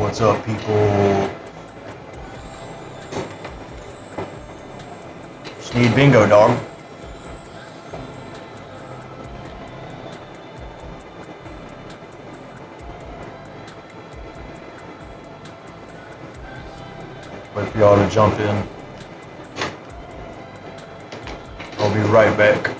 What's up, people? Sneed bingo, dog. Wait for y'all to jump in. I'll be right back.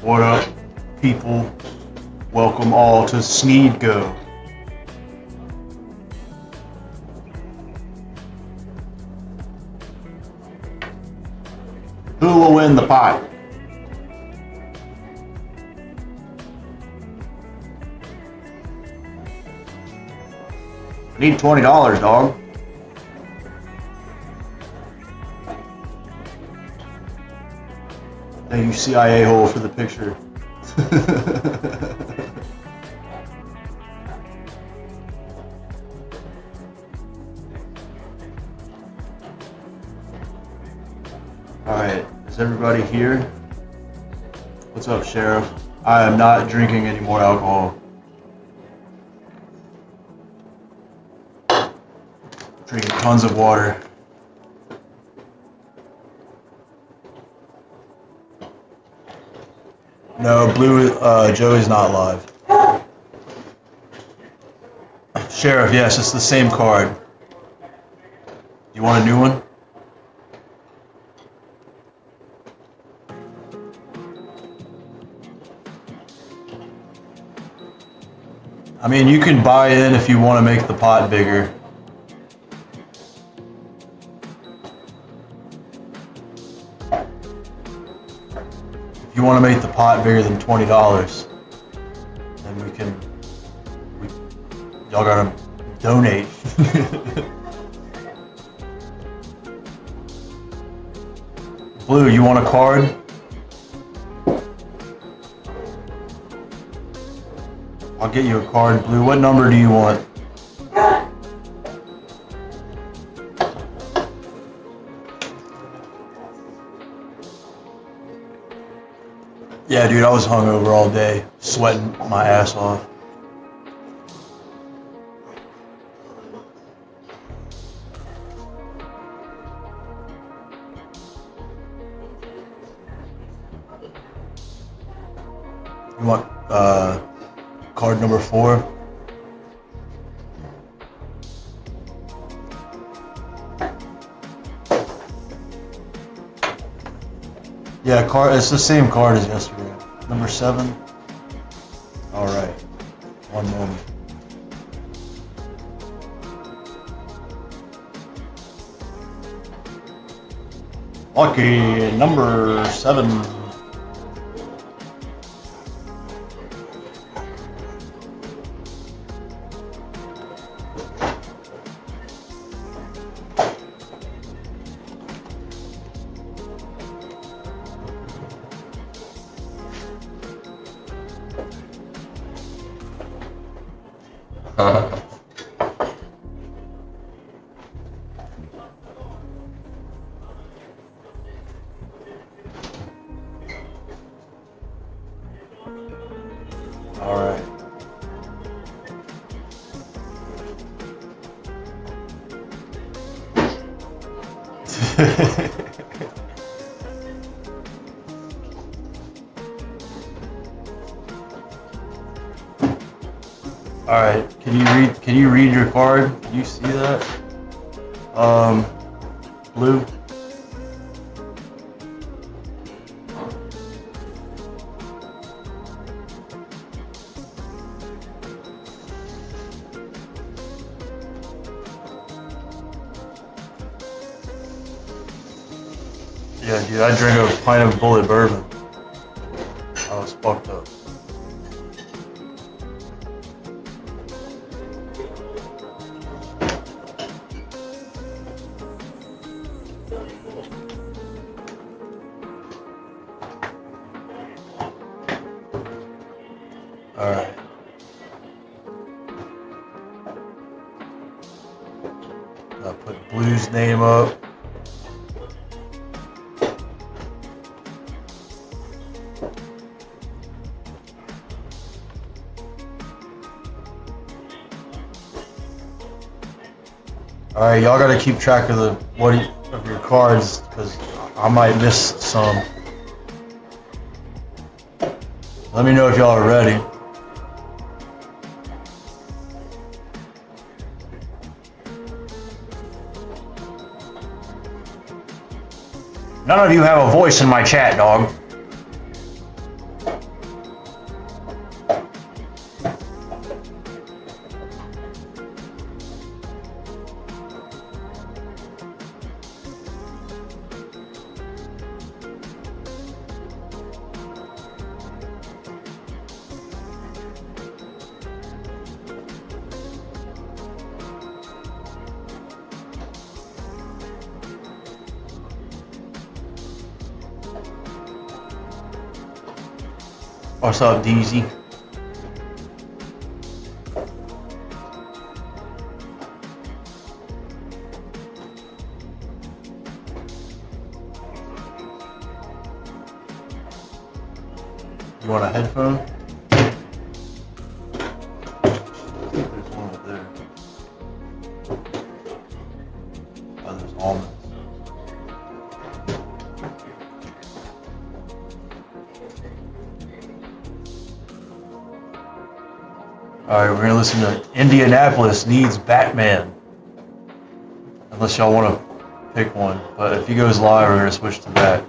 What up, people? Welcome all to SNEEDGo. Who will win the pot? I need $20, dog. Thank you, CIA hole, for the picture. Alright, is everybody here? What's up, Sheriff? I am not drinking any more alcohol. Drinking tons of water. No, Joey's not live. Sheriff, yes, it's the same card. You want a new one? I mean, you can buy in if you want to make the pot bigger. If you want to make the pot bigger than $20, then y'all gotta donate. Blue, you want a card? I'll get you a card, Blue. What number do you want? Yeah, dude, I was hungover all day, sweating my ass off. You want card number 4? Yeah, card. It's the same card as yesterday. Number 7. All right. One moment. Lucky number 7. All right. All right. Can you read your card? Can you see that? Blue. Yeah, dude, I drank a pint of bullet bourbon. I was fucked up. Alright. I'll put Blue's name up. Alright, y'all gotta keep track of of your cards, because I might miss some. Let me know if y'all are ready. None of you have a voice in my chat, dog. What's up, DZ? You want a headphone? There's one up there. Oh, there's almonds. Alright, we're gonna listen to Indianapolis Needs Batman. Unless y'all want to pick one. But if he goes live, we're gonna switch to that.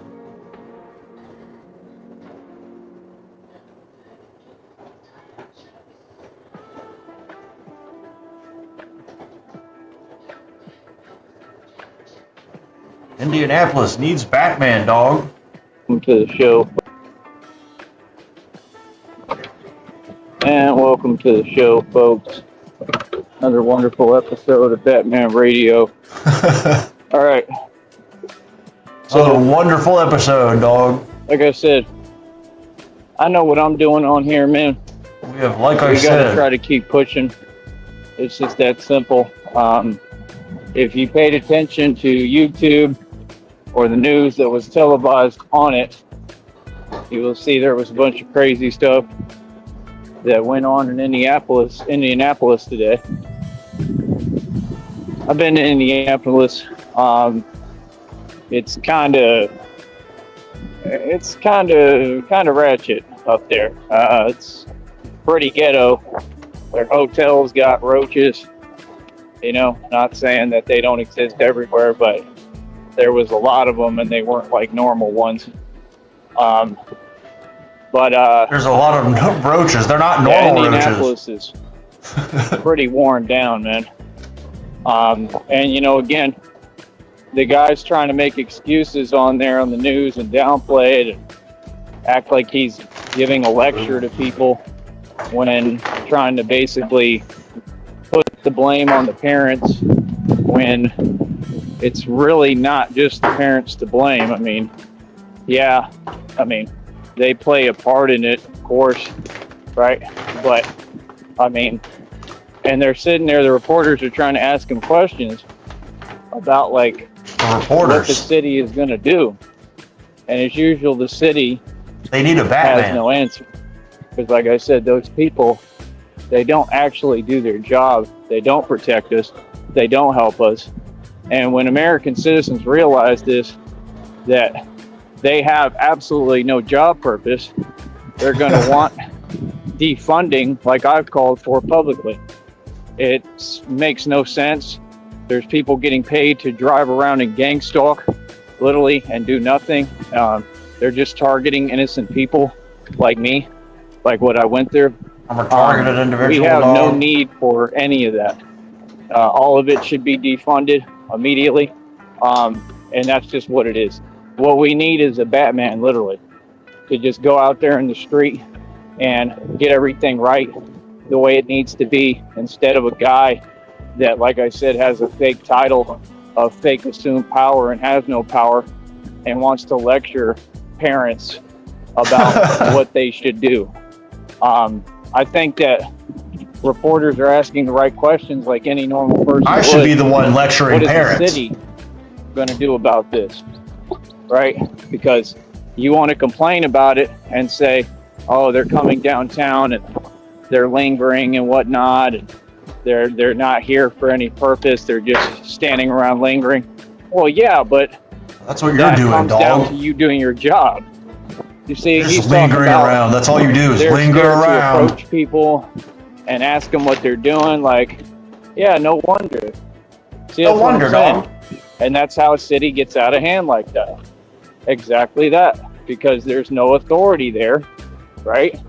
Indianapolis needs Batman, dog. Welcome to the show. And welcome to the show, folks. Another wonderful episode of Batman Radio. All right. So, wonderful episode, dog. Like I said, I know what I'm doing on here, man. We have, like I We said, gotta try to keep pushing. It's just that simple. If you paid attention to YouTube or the news that was televised on it, you will see there was a bunch of crazy stuff that went on in Indianapolis today. I've been to Indianapolis. It's kind of ratchet up there. It's pretty ghetto. Their hotels got roaches. You know, not saying that they don't exist everywhere, but there was a lot of them, and they weren't like normal ones. there's a lot of roaches. They're not normal Indianapolis roaches. is pretty worn down, man. And you know, again, the guy's trying to make excuses on there on the news and downplay it and act like he's giving a lecture to people when trying to basically put the blame on the parents when it's really not just the parents to blame. I mean, yeah, they play a part in it, of course, right? But, I mean, and they're sitting there, the reporters are trying to ask them questions about, like, what the city is going to do. And as usual, the city They need a Batman. has no answer. Because, like I said, those people, they don't actually do their job. They don't protect us. They don't help us. And when American citizens realize this, that they have absolutely no job purpose, they're going to want defunding, like I've called for publicly. It makes no sense. There's people getting paid to drive around and gang stalk, literally, and do nothing. They're just targeting innocent people like me, like what I went through. I'm a targeted individual. We have no need for any of that. All of it should be defunded immediately, and that's just what it is. What we need is a Batman, literally, to just go out there in the street and get everything right the way it needs to be, instead of a guy that, like I said, has a fake title of fake assumed power and has no power and wants to lecture parents about what they should do. I think that reporters are asking the right questions like any normal person I should be the one lecturing parents. What is the city going to do about this? Right? Because you want to complain about it and say, oh, they're coming downtown and they're lingering and whatnot, and they're not here for any purpose. They're just standing around lingering. Well, yeah, but that's what you're doing, comes dog. down to you doing your job. You see, you're he's just lingering around. That's all you do is linger around. To approach people and ask them what they're doing. Like, yeah, no wonder. See, no wonder, dog. And that's how a city gets out of hand like that. Exactly that. Because there's no authority there, right?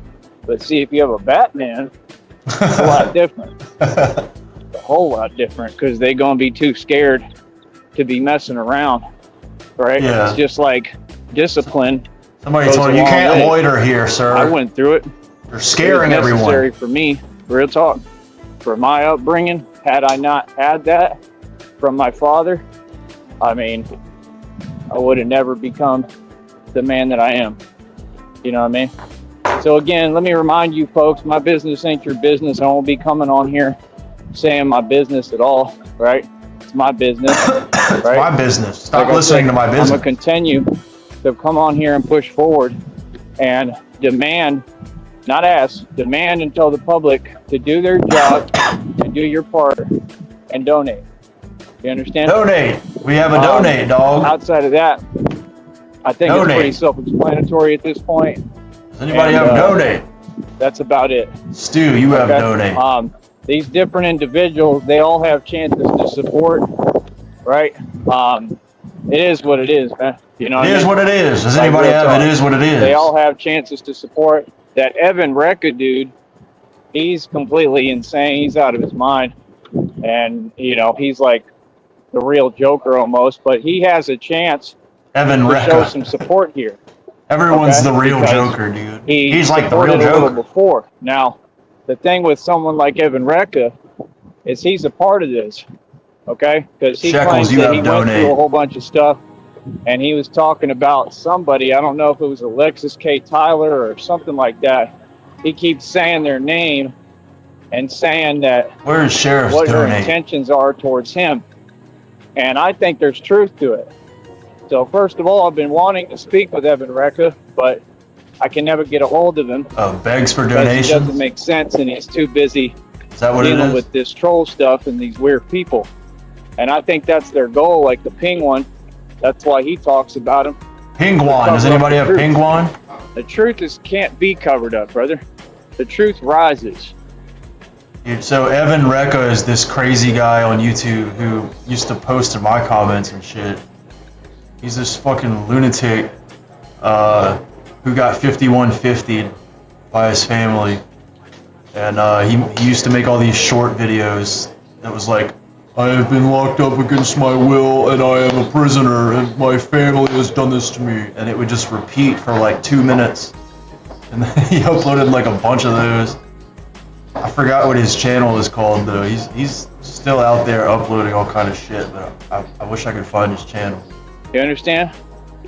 But see, if you have a Batman, it's a lot different. A whole lot different, because they're going to be too scared to be messing around, right? Yeah. It's just like discipline. Somebody told you can't loiter here, sir. I went through it. You're scaring it was necessary everyone. For me, real talk. For my upbringing, had I not had that from my father, I mean, I would have never become the man that I am. You know what I mean? So again, let me remind you folks, my business ain't your business. I won't be coming on here saying my business at all, right? It's my business. It's right? my business. Stop listening to my business. I'm going to continue to come on here and push forward and demand, not ask, demand and tell the public to do their job and do your part and donate. You understand? Donate. We have a donate, dog. Outside of that, I think it's pretty self-explanatory at this point. Does anybody have donate? That's about it. Stu, you have donate. These different individuals, they all have chances to support, right? It is what it is, man. You know, it is what it is. Does anybody have it is what it is? They all have chances to support. That Evan Recca dude, he's completely insane. He's out of his mind. And, you know, he's like the real Joker almost, but he has a chance Evan to show Recca. some support here. Everyone's Okay? the real Because Joker, dude. He He's like the real supported a little Joker. before. Now, the thing with someone like Evan Recca is he's a part of this, okay? Because he Shekels, claims you that have he went through a donated. whole bunch of stuff, and he was talking about somebody, I don't know if it was Alexis K. Tyler or something like that. He keeps saying their name and saying that Where is Sheriff's what her donate? intentions are towards him. And I think there's truth to it. So first of all, I've been wanting to speak with Evan Recca, but I can never get a hold of him Begs for because it doesn't donations? make sense and he's too busy Is that what it dealing is? with this troll stuff and these weird people. And I think that's their goal, like the Ping one. That's why he talks about him. Penguin. Does anybody have Penguin? The truth can't be covered up, brother. The truth rises. Dude, so Evan Recca is this crazy guy on YouTube who used to post in my comments and shit. He's this fucking lunatic who got 5150'd by his family. And he used to make all these short videos that was like, I have been locked up against my will and I am a prisoner and my family has done this to me. And it would just repeat for like 2 minutes. And then he uploaded like a bunch of those. I forgot what his channel is called though. He's still out there uploading all kind of shit, but I wish I could find his channel. You understand?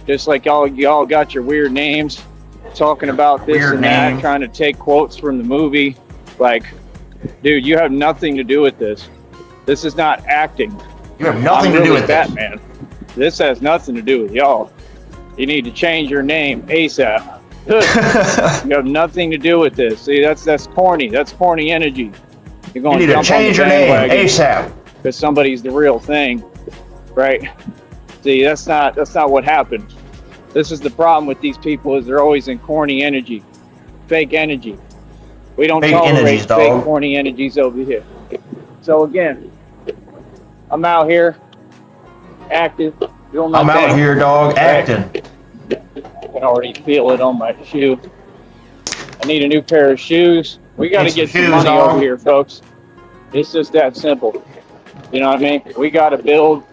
Just like y'all got your weird names, talking about this Weird and name. that, trying to take quotes from the movie. Like, dude, you have nothing to do with this. This is not acting. You have nothing I'm to do really with this. Batman. This has nothing to do with y'all. You need to change your name ASAP. You have nothing to do with this. See, that's corny. That's corny energy. You're You going need to change your name ASAP. because somebody's the real thing, right? See, that's not what happened. This is the problem with these people, is they're always in corny energy, fake energy. We don't Fake tolerate energies, dog. fake corny energies over here. So again, I'm out here active, doing my I'm thing. out here, dog, acting. I can already feel it on my shoe. I need a new pair of shoes. We got to Need some get some shoes, money dog. over here, folks. It's just that simple. You know what I mean? We got to build.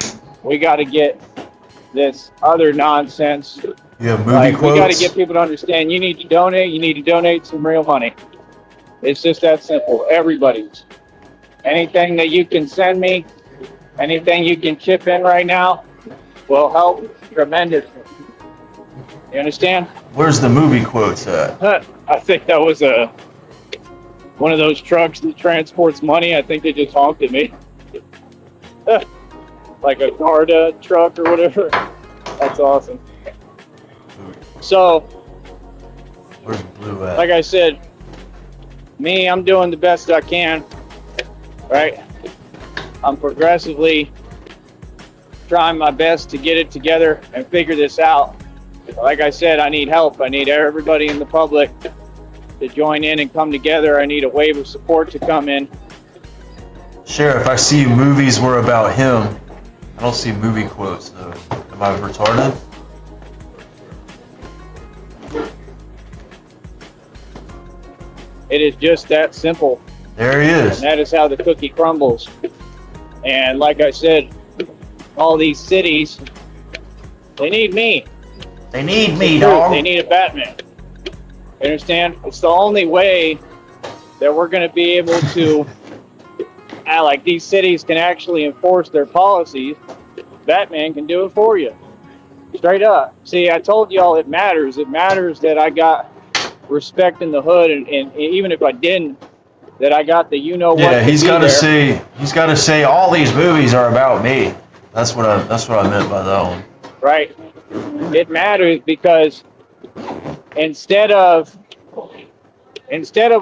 We got to get this other nonsense. You have movie Like, quotes? we got to get people to understand you need to donate. You need to donate some real money. It's just that simple. Everybody's. Anything that you can send me, anything you can chip in right now will help tremendously. You understand? Where's the movie quotes at? I think that was one of those trucks that transports money. I think they just honked at me. Like a Garda truck or whatever. That's awesome. So, Where's Blue at? like I said, I'm doing the best I can, right? I'm progressively trying my best to get it together and figure this out. Like I said, I need help. I need everybody in the public to join in and come together. I need a wave of support to come in. Sheriff, I see movies were about him. I don't see movie quotes though. Am I retarded? It is just that simple. There he And is. that is how the cookie crumbles. And like I said, all these cities, they need me. They need It's me, the truth. dog. They need a Batman. You understand? It's the only way that we're going to be able to, like these cities can actually enforce their policies. Batman can do it for you. Straight up. See, I told y'all it matters. It matters that I got respect in the hood, and even if I didn't, that I got the you-know-what. Yeah, he's to be got to there. say. He's got to say all these movies are about me. That's what I meant by that one. Right? It matters because instead of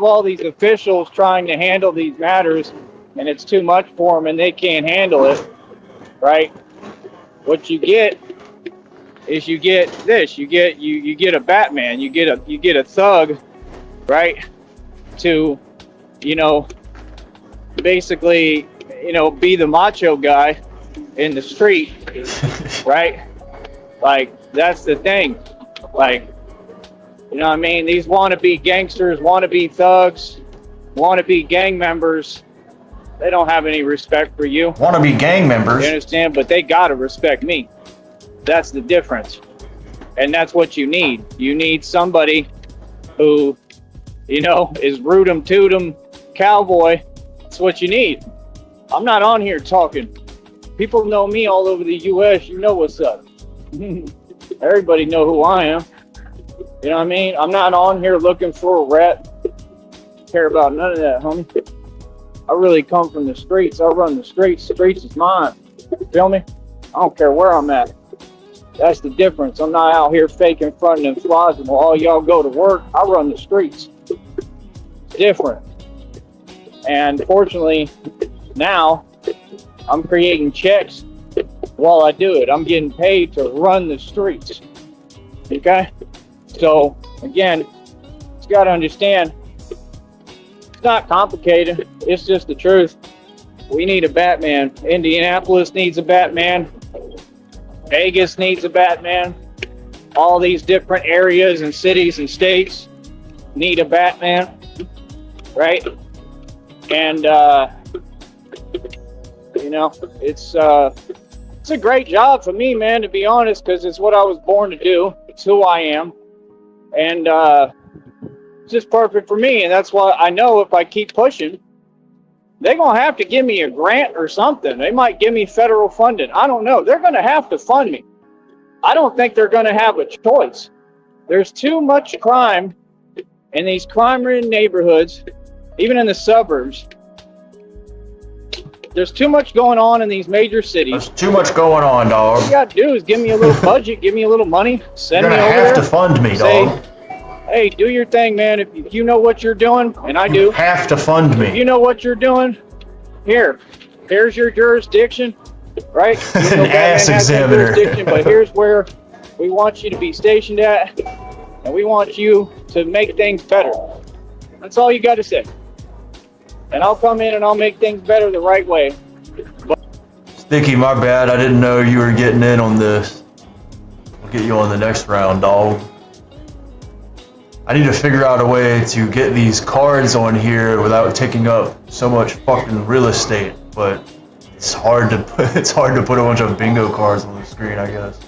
all these officials trying to handle these matters, and it's too much for them and they can't handle it, right? What you get is you get this. You get a Batman. You get a thug, right? To, basically, be the macho guy in the street, right? Like, that's the thing. Like, you know what I mean? These wannabe gangsters, wannabe thugs, wannabe gang members, They don't have any respect for you. Want to be gang members. You understand? But they gotta respect me. That's the difference. And that's what you need. You need somebody who, you know, is root 'em, toot 'em, cowboy. That's what you need. I'm not on here talking. People know me all over the U.S. You know what's up. Everybody know who I am. You know what I mean? I'm not on here looking for a rat. Care about none of that, homie. I really come from the streets. I run the streets. Streets is mine. Feel me? I don't care where I'm at. That's the difference. I'm not out here faking, fronting, and flossing while all y'all go to work. I run the streets. It's different. And fortunately, now I'm creating checks while I do it. I'm getting paid to run the streets. Okay? So, again, you got to understand, it's not complicated. It's just the truth. We need a Batman. Indianapolis needs a Batman. Vegas needs a Batman. All these different areas and cities and states need a Batman, right? And you know, it's a great job for me, man, to be honest, because it's what I was born to do. It's who I am, and it's just perfect for me. And that's why I know if I keep pushing, they're gonna have to give me a grant or something. They might give me federal funding. I don't know. They're gonna have to fund me. I don't think they're gonna have a choice. There's too much crime in these crime-ridden neighborhoods, even in the suburbs. There's too much going on in these major cities. There's too much going on, dog. All you gotta do is give me a little budget, give me a little money, send me over there. You're gonna have to fund me, say, dog. Hey, do your thing, man. If you know what you're doing, and I do. You have to fund me. If you know what you're doing, here's your jurisdiction, right? You know, An ass examiner. But here's where we want you to be stationed at, and we want you to make things better. That's all you got to say. And I'll come in and I'll make things better the right way. Sticky, my bad. I didn't know you were getting in on this. I'll get you on the next round, dog. I need to figure out a way to get these cards on here without taking up so much fucking real estate, but it's hard to put a bunch of bingo cards on the screen, I guess.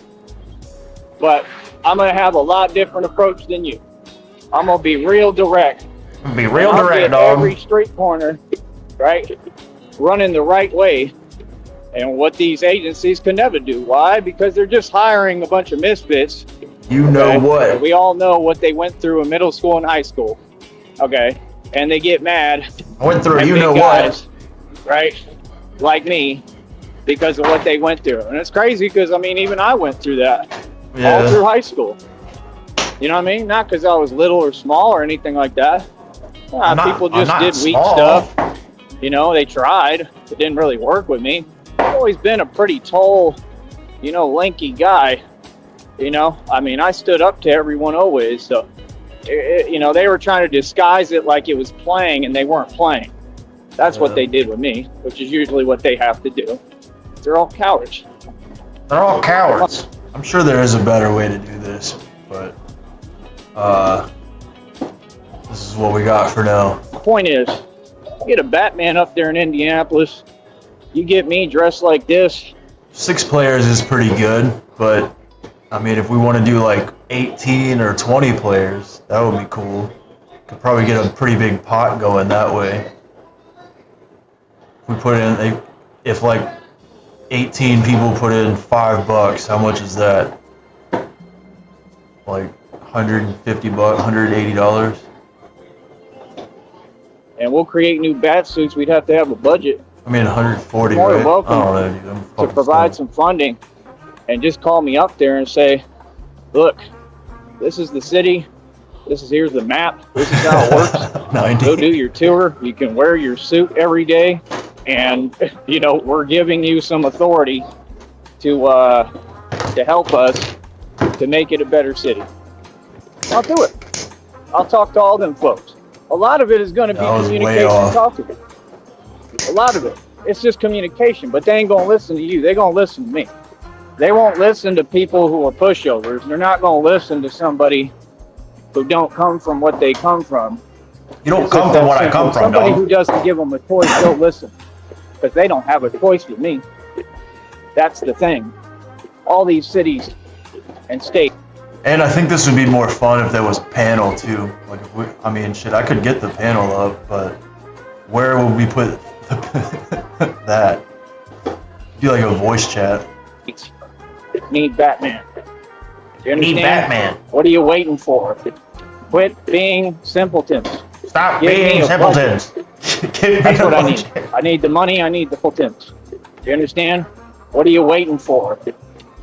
But I'm gonna have a lot different approach than you. I'm gonna be real direct. Be real direct, dog. Every street corner, right, running the right way, and what these agencies can never do. Why? Because they're just hiring a bunch of misfits. You know what? We all know what they went through in middle school and high school. Okay, and they get mad. I went through. You know guys, what? Right, like me, because of what they went through, and it's crazy because I mean, even I went through that all through high school. You know what I mean? Not because I was little or small or anything like that. People just did weak stuff. You know, they tried. It didn't really work with me. I've always been a pretty tall, you know, lanky guy. You know, I mean, I stood up to everyone always. So, you know, they were trying to disguise it like it was playing, and they weren't playing. That's what they did with me, which is usually what they have to do. They're all cowards. They're all cowards. I'm sure there is a better way to do this, but this is what we got for now. Point is, get a Batman up there in Indianapolis. You get me dressed like this. 6 players is pretty good, but I mean, if we want to do like 18 or 20 players, that would be cool. Could probably get a pretty big pot going that way. If we put in, if like 18 people put in $5, how much is that? Like $150, $180. And we'll create new bat suits. We'd have to have a budget. I mean, 140. More right? welcome I don't know, dude. to provide some funding, and just call me up there and say, "Look, this is the city. Here's the map. This is how it works. 90. Go do your tour. You can wear your suit every day, and you know we're giving you some authority to help us to make it a better city." I'll do it. I'll talk to all them folks. A lot of it is going to be communication and talking. A lot of it. It's just communication, but they ain't going to listen to you. They're going to listen to me. They won't listen to people who are pushovers. They're not going to listen to somebody who don't come from what they come from. You don't come from what I come from, Somebody dog. who doesn't give them a choice, they'll listen. because they don't have a choice with me. That's the thing. All these cities and states. And I think this would be more fun if there was a panel too. Like if we, I mean, shit, I could get the panel up, but where would we put that? Do like a voice chat. Need Batman. Do you understand? Need Batman. What are you waiting for? Quit being simpletons. Stop Give me being a simpletons. That's what I need. I need the money. I need the simpletons. Do you understand? What are you waiting for?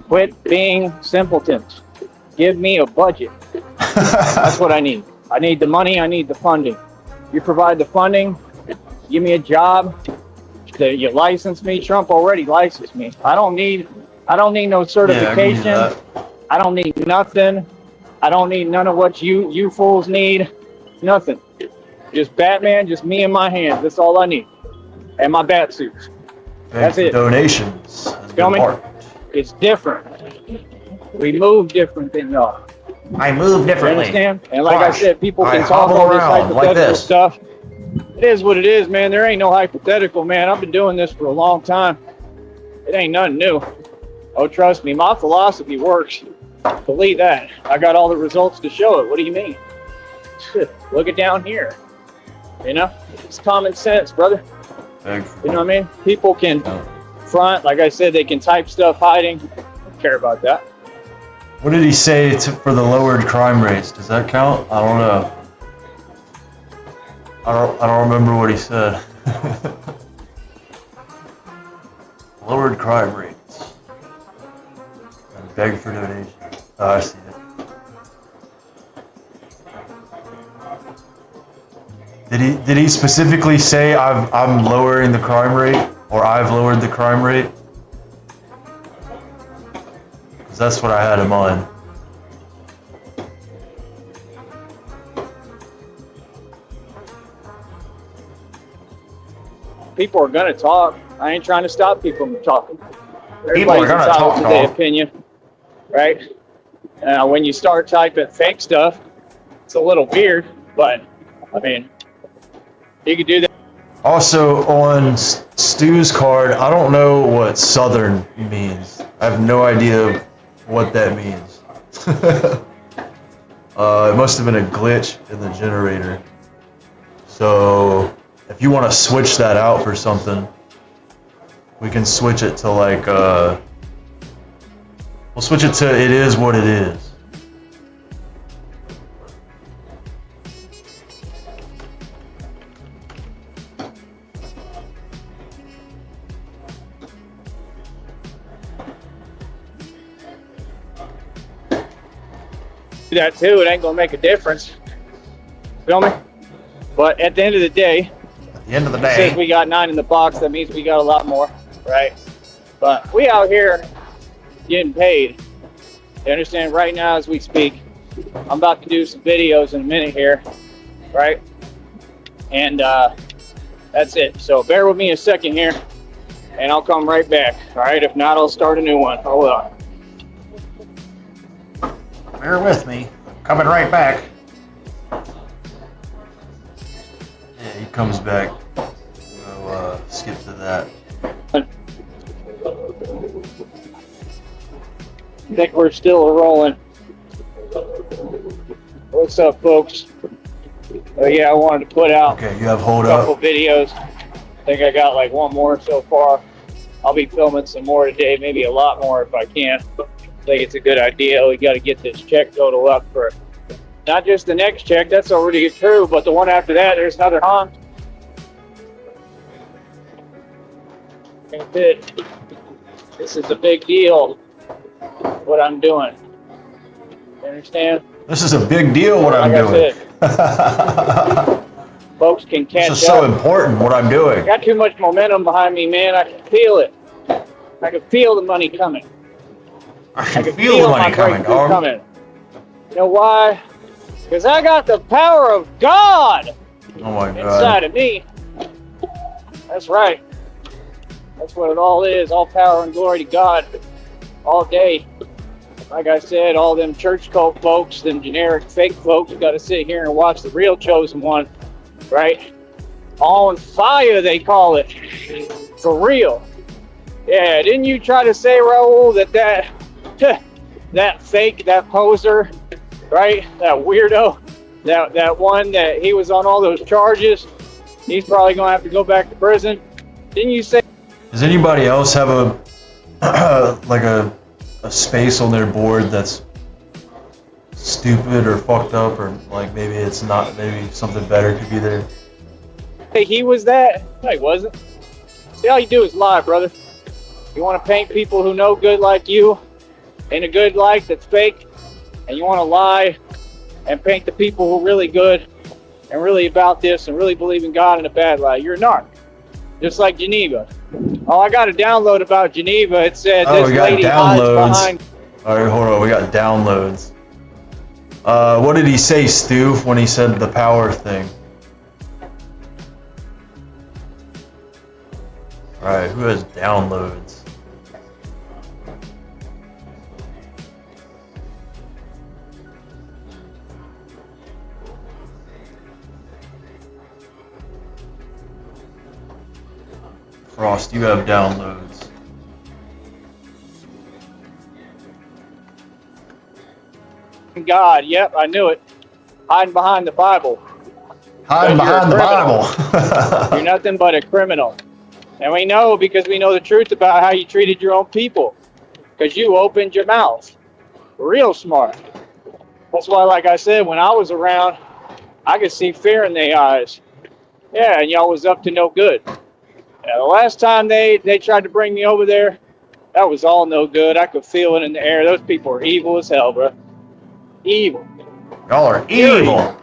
Quit being simpletons. Give me a budget. That's what I need. I need the money. I need the funding. You provide the funding. Give me a job. You license me. Trump already licensed me. I don't need no certification. Yeah, I don't need nothing. I don't need none of what you fools need. Nothing. Just Batman, just me and my hands. That's all I need. And my bat suits. That's it. Donations. That's Feel me? part. It's different. We move different than y'all. I move You differently. understand? And like Watch. I said, people can I talk hobble all this around like hypothetical this. stuff. It is what it is, man. There ain't no hypothetical, man. I've been doing this for a long time. It ain't nothing new. Oh, trust me, my philosophy works. Believe that. I got all the results to show it. What do you mean? Look it down here. You know? It's common sense, brother. Big. You know what I mean? People can front, like I said, they can type stuff hiding. Don't care about that. What did he say for the lowered crime rates? Does that count? I don't know. I don't remember what he said. Lowered crime rates. And beg for donations. Oh, I see it. Did he specifically say I'm lowering the crime rate, or I've lowered the crime rate? Because that's what I had in mind. People are gonna talk. I ain't trying to stop people from talking. People are gonna entitled talk, to their dog. opinion, right? When you start typing fake stuff, it's a little weird, but I mean, you could do that. Also, on Stu's card, I don't know what Southern means. I have no idea what that means. It must have been a glitch in the generator. So, if you want to switch that out for something, we can switch it to like, we'll switch it to it is what it is. Do that too. It ain't gonna make a difference. Feel me? But at the end of the day, At the end of the it says day, we got 9 in the box. That means we got a lot more, right? But we out here getting paid. You understand? Right now, as we speak, I'm about to do some videos in a minute here, right? And that's it. So bear with me a second here, and I'll come right back. All right? If not, I'll start a new one. Hold on. bear with me. Coming right back. Yeah, he comes back. We'll skip to that. I think we're still rolling. What's up, folks? Oh yeah, I wanted to put out Okay, you have hold a couple up. videos. I think I got like one more so far. I'll be filming some more today, maybe a lot more if I can. I think it's a good idea. We got to get this check total up for not just the next check, that's already true, but the one after that, there's another hunt. Ain't it? This is a big deal, what I'm doing. You understand? This is a big deal what I'm Like I doing. Folks can catch This is up. so important what I'm doing. Got too much momentum behind me, man. I can feel it. I can feel the money coming. I I can can feel the money my coming, breakthrough dog. coming. You know why? Because I got the power of God Oh my inside god. of me. That's right. That's what it all is. All power and glory to God. All day. Like I said, all them church cult folks, them generic fake folks, got to sit here and watch the real chosen one, right? On fire, they call it. For real. Yeah, didn't you try to say, Raul, that fake, that poser, right? That weirdo, that one that he was on all those charges. He's probably gonna have to go back to prison. Didn't you say? Does anybody else have a like a space on their board that's stupid or fucked up, or like maybe it's not, maybe something better could be there? Hey, he was that? No, he wasn't. See, all you do is lie, brother. You want to paint people who know good like you in a good light that's fake, and you want to lie and paint the people who are really good and really about this and really believe in God in a bad light. You're a narc. Just like Geneva. Oh, I got a download about Geneva. It said this lady hides behind. All right, hold on. We got downloads. What did he say, Stu, when he said the power thing? All right, who has downloads? Frost, you have downloads. God, yep, I knew it. Hiding behind the Bible. Hiding behind the Bible. You're nothing but a criminal. And we know because we know the truth about how you treated your own people. Because you opened your mouth. Real smart. That's why, like I said, when I was around, I could see fear in their eyes. Yeah, and y'all was up to no good. Yeah, the last time they tried to bring me over there, that was all no good. I could feel it in the air. Those people are evil as hell, bro. Evil. Y'all are evil.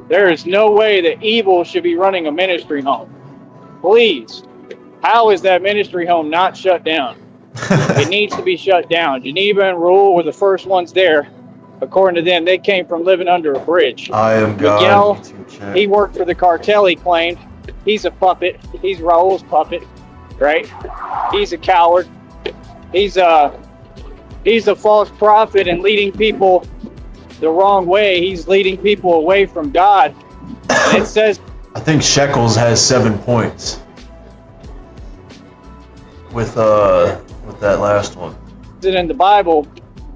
There is no way that evil should be running a ministry home. Please. How is that ministry home not shut down? It needs to be shut down. Geneva and Raul were the first ones there. According to them, they came from living under a bridge. I am Miguel, God. he worked for the cartel, he claimed. He's a puppet. He's Raul's puppet, right? He's a coward. He's a false prophet and leading people the wrong way. He's leading people away from God. And it says, I think Shekels has 7 points with that last one. it in the Bible,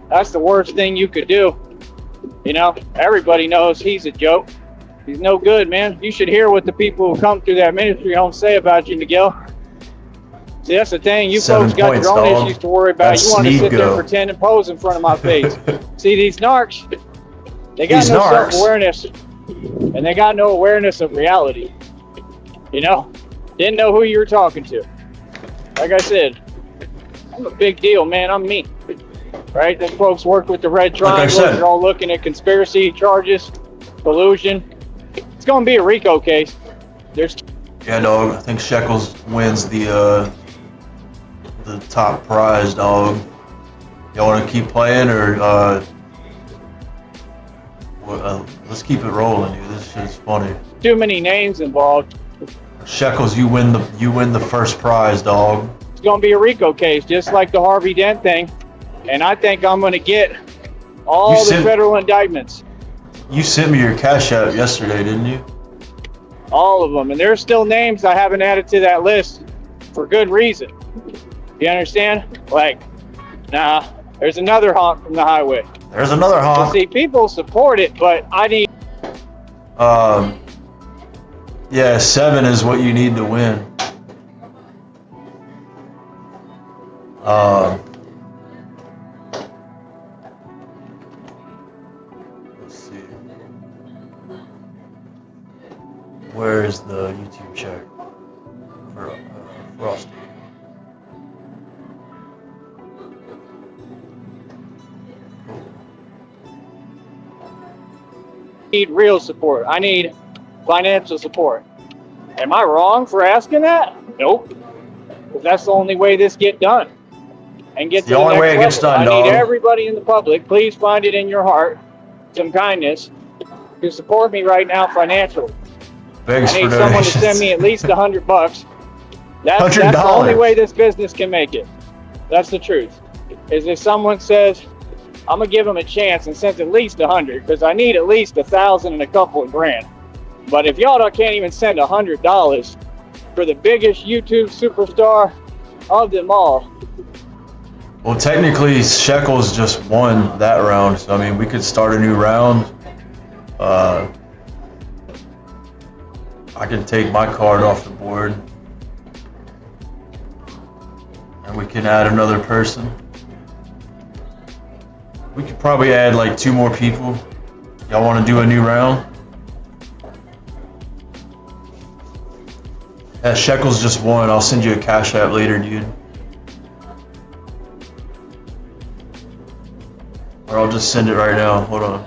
that's the worst thing you could do. You know, everybody knows he's a joke. He's no good, man. You should hear what the people who come through that ministry home say about you, Miguel. See, that's the thing. You 7 folks got points, your own dog. issues to worry about. That's You want to sit there SNEEDGo. and pretend and pose in front of my face. See, these narcs, they got These no narcs. self-awareness, and they got no awareness of reality. You know, didn't know who you were talking to. Like I said, I'm a big deal, man. I'm me. Right? Them folks work with the red I triangle. said. They're all looking at conspiracy charges, collusion. It's going to be a RICO case. There's Yeah, dog. I think Shekels wins the top prize, dog. Y'all want to keep playing, or let's keep it rolling, dude. This shit's funny. too many names involved. Shekels, you win the first prize, dog. It's going to be a RICO case, just like the Harvey Dent thing. And I think I'm going to get all You the sent- federal indictments. You sent me your Cash App yesterday, didn't you? All of them. And there's still names I haven't added to that list for good reason. You understand? Like, nah, there's another honk from the highway. There's another So honk. see, people support it, but I need... Yeah, 7 is what you need to win. Let's see. Where's the YouTube check for Frosty? need real support. I need financial support. Am I wrong for asking that? Nope. Because that's the only way this get done. And get It's the to only next way it gets level. done, I need dog. everybody in the public, please find it in your heart, some kindness, to support me right now financially. Thanks I for need someone to donations. send me at least $100. That's the $100. only way this business can make it. That's the truth. Is if someone says, I'm gonna give them a chance and sends at least 100, because I need at least 1,000 and a couple of grand. But if y'all can't even send $100 for the biggest YouTube superstar of them all, Well, technically, Shekels just won that round, so I mean, we could start a new round. I can take my card off the board, and we can add another person. We could probably add like 2 more people. Y'all want to do a new round? Yeah, Shekels just won. I'll send you a Cash App later, dude. Or I'll just send it right now. Hold on.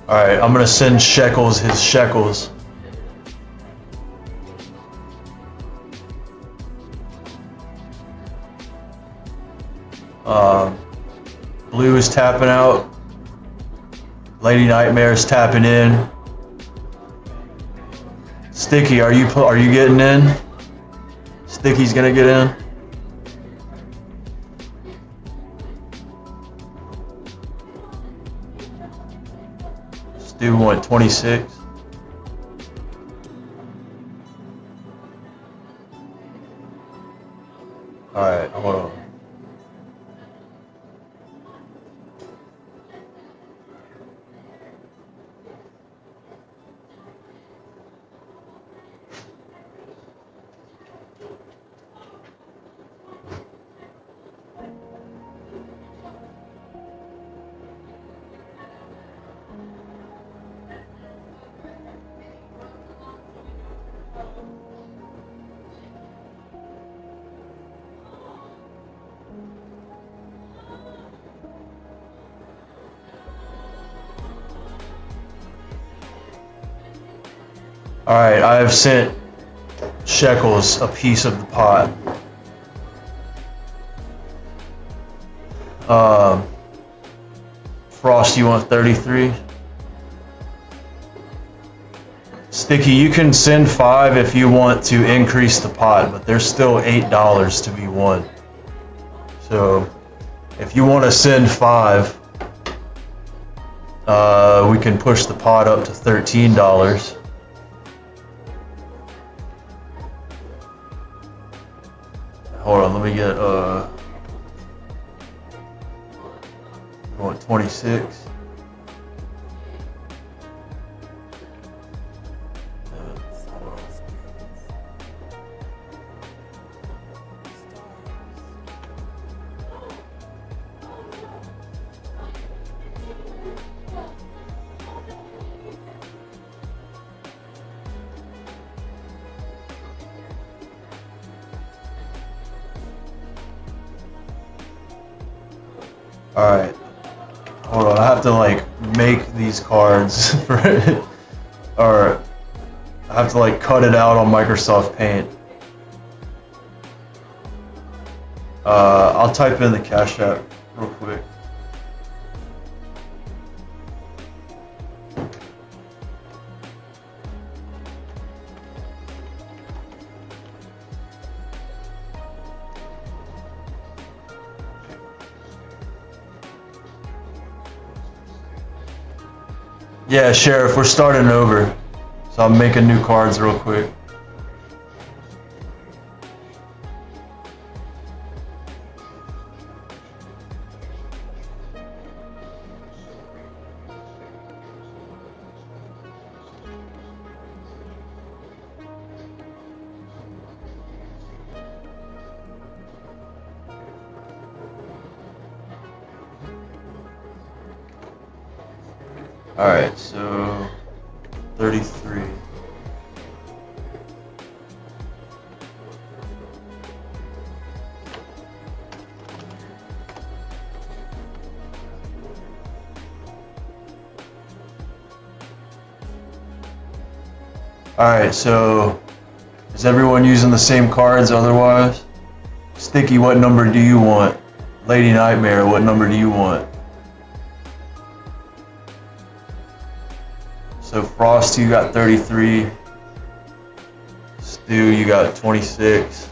Alright, I'm gonna send Shekels his shekels. Blue is tapping out. Lady Nightmare is tapping in. Sticky, are you getting in? Sticky's gonna get in. Stu went 26. Alright, hold on. Alright, I have sent Shekels a piece of the pot. Frost, you want 33? Sticky, you can send 5 if you want to increase the pot, but there's still $8 to be won. So, if you want to send 5, we can push the pot up to $13. Hold on, let me get, I want 26. Alright, hold on, I have to like make these cards for it, or I have to like cut it out on Microsoft Paint. I'll type in the Cash App real quick. Yeah, Sheriff, we're starting over. So I'm making new cards real quick. Alright, so 33. Alright, so is everyone using the same cards otherwise? Sticky, what number do you want? Lady Nightmare, what number do you want? So Frost, you got 33. Stu, you got 26.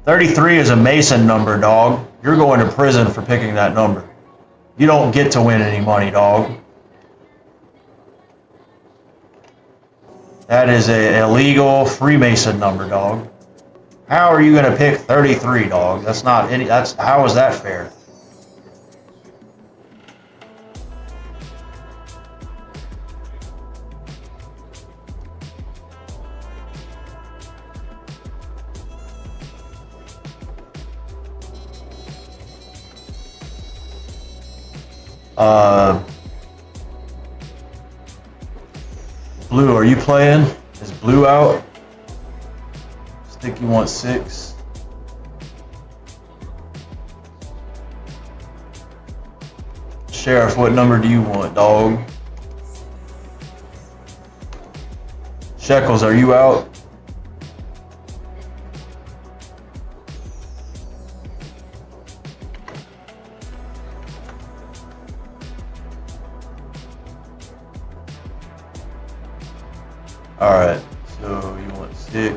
$33 is a Mason number, dog. You're going to prison for picking that number. You don't get to win any money, dog. That is an illegal Freemason number, dog. How are you gonna pick 33, dog? That's not any. How is that fair? Blue, are you playing? Is Blue out? Sticky wants 6. Sheriff, what number do you want, dog? Shekels, are you out? Alright, so you want 6.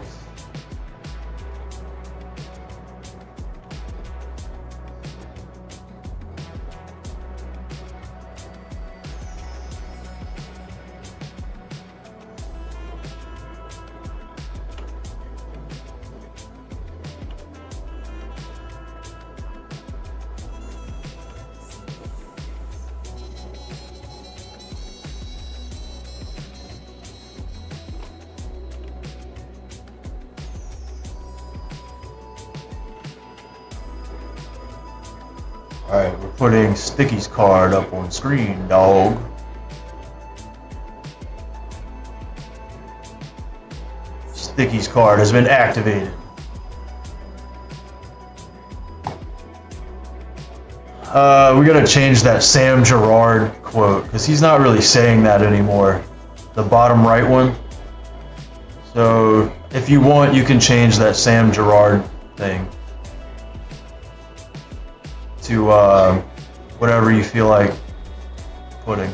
Alright, we're putting Sticky's card up on screen, dog. Sticky's card has been activated. We gotta change that Sam Gerard quote, because he's not really saying that anymore. The bottom right one. So, if you want, you can change that Sam Gerard thing to whatever you feel like putting.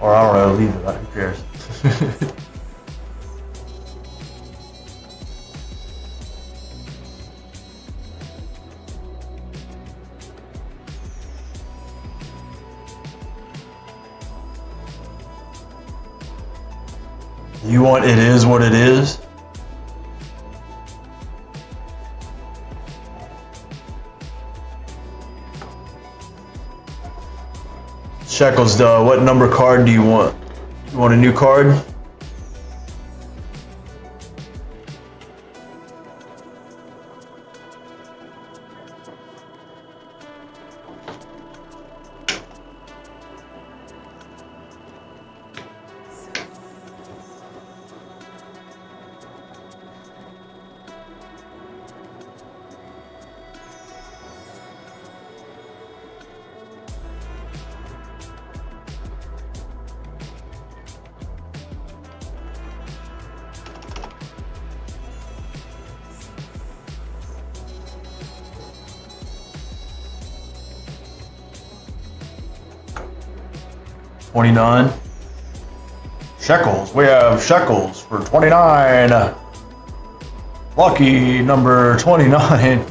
Or I don't know, leave it, who cares? You want it is what it is? Shekels, what number card do you want? You want a new card? $29. Shekels. We have Shekels for 29. Lucky number 29.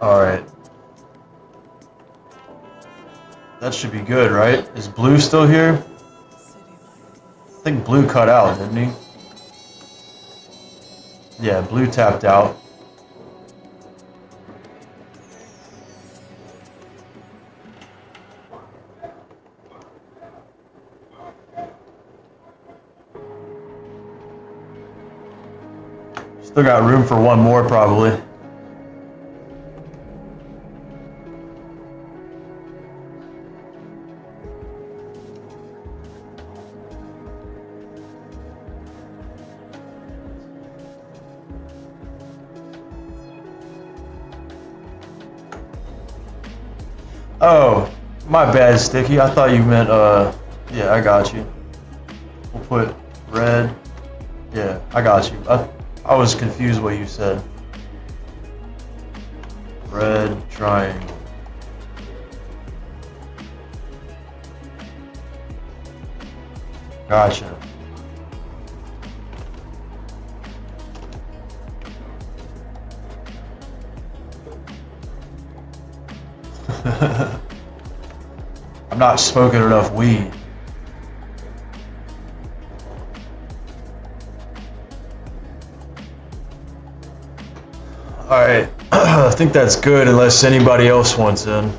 All right. That should be good, right? Is Blue still here? I think Blue cut out, didn't he? Yeah, Blue tapped out. Still got room for one more, probably. Oh, my bad, Sticky. I thought you meant, yeah, I got you. We'll put red. Yeah, I got you. I was confused what you said. Red triangle. Gotcha. I'm not smoking enough weed. Alright, I think that's good unless anybody else wants in.